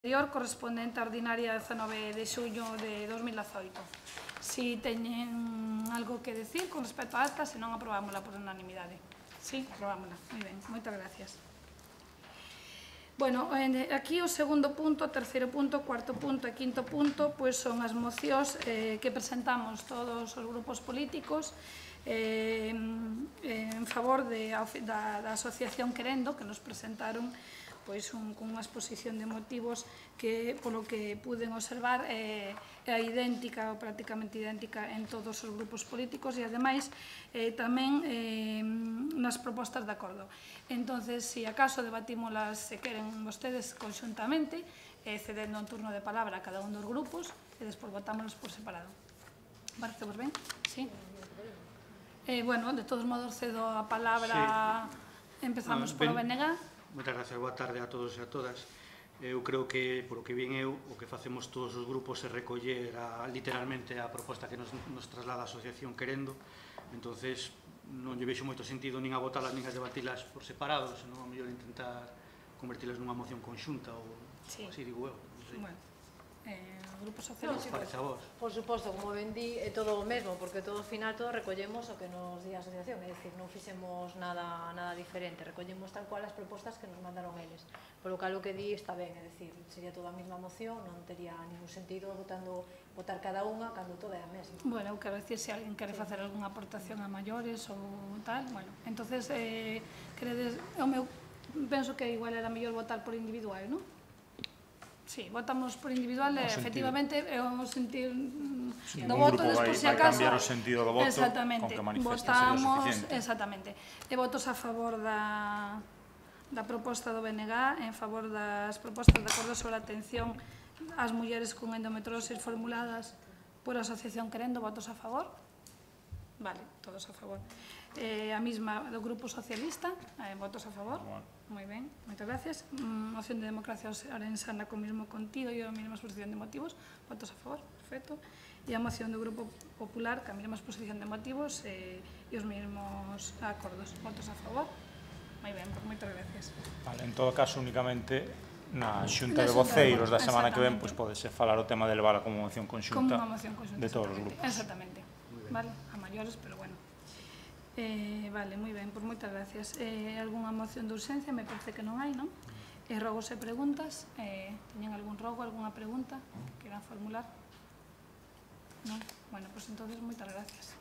correspondente á ordinaria 19 de xuño de 2018. Si teñen algo que decir con respecto a esta, senón aprobámola por unanimidade. Sí, aprobámola. Moi ben, moitas gracias. Bueno, aquí o segundo punto, terceiro punto, cuarto punto e quinto punto son as mocións que presentamos todos os grupos políticos en favor da asociación Querendo, que nos presentaron cunha exposición de motivos que, polo que puden observar, é idéntica ou prácticamente idéntica en todos os grupos políticos e, ademais, tamén nas propostas de acordo. Entonces, se acaso debatímolas, se queren vostedes, conxuntamente, cedendo un turno de palabra a cada un dos grupos e despois votámonos por separado. Parece vos ben? Sí? Bueno, de todos modos, cedo a palabra. Empezamos polo BNG. Moitas gracias, boa tarde a todos e a todas. Eu creo que, por o que vin eu, o que facemos todos os grupos é recoller literalmente a proposta que nos traslada a Asociación Querendo. Entonces, non lle vexo moito sentido nin a votalas nin a debatilas por separado, senón a mellor intentar convertilas nunha moción conxunta ou así digo eu. Bueno, o Grupo Socialista... Parece a vos. Por suposto, como ben di, é todo o mesmo, porque todo ao final todo recollemos o que nos di a asociación, é dicir, non fixemos nada diferente, recollemos tal cual as propostas que nos mandaron eles. Por lo cal o que di está ben, é dicir, sería toda a mesma moción, non tería ningún sentido votar cada unha cando toda é a mesma. Bueno, eu quero dicir, se alguén quere facer algunha aportación a maiores ou tal, bueno, entonces, penso que igual era mellor votar por individual, non? Sí, votamos por individual, efectivamente, é o sentir do voto, despois se acaso... Vai cambiar o sentido do voto, con que manifesten sería suficiente. Exactamente. E votos a favor da proposta do BNG, en favor das propostas de acordo sobre a atención ás mulleres con endometriosis formuladas por a Asociación Querendo, votos a favor? Vale, todos a favor. A mesma do Grupo Socialista, votos a favor? Moi ben, moitas gracias. Moción de Democracia Orensana con mesmo contido e a mesma exposición de motivos, votos a favor, perfecto. E a moción do Grupo Popular, que a mesma exposición de motivos e os mesmos acordos, votos a favor? Moi ben, moitas gracias. Vale, en todo caso, únicamente na xunta de voceiros da semana que ven, podese falar o tema de levar a como moción conxunta de todos os grupos. Exactamente, vale, a maiores, pero bueno. Vale, moi ben, pois moitas gracias. Algunha moción de urxencia? Me parece que non hai, non? Rogos e preguntas? Teñen algún rogo, algunha pregunta que queran formular? Non? Bueno, pois entonces moitas gracias.